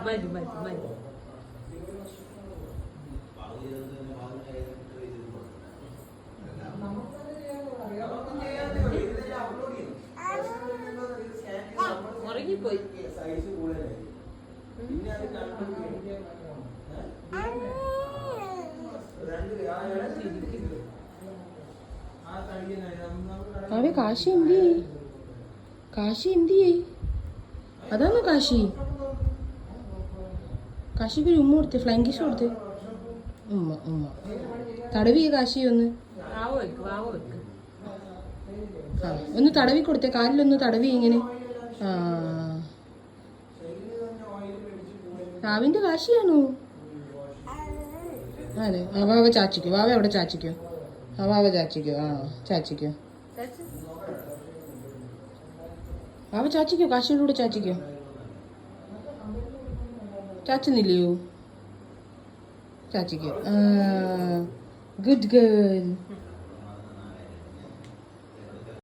മതി മതി മതി. ഉറങ്ങിപ്പോയി. അവേ കാശി എന്തി, കാശി എന്തി, അതാണോ കാശി? കാശിക്ക് ഒരു ഉമ്മ കൊടുത്തേ, ഫ്ലൈങ് കിസ് കൊടുത്തേ. ഉമ്മ ഉമ്മ തടവിയ കാശി ഒന്ന്. ആ ഒന്ന് തടവി കൊടുത്തേ, കാലിലൊന്ന് തടവി ഇങ്ങനെ. ആ രാവിന്റെ കാശിയാണോ? അതെ. വാവ ചാച്ചിക്കോ, വാവ അവിടെ ചാച്ചിക്കോ, ആ വാവ ചാച്ചിക്കോ, ആ ചാച്ചിക്കോ, വാവ ചാച്ചിക്കോ, കാശിയുടെ കൂടെ ചാച്ചിക്കോ. ചാച്ചുന്നില്ലയോ? ചാച്ചിക്കോ. Good girl.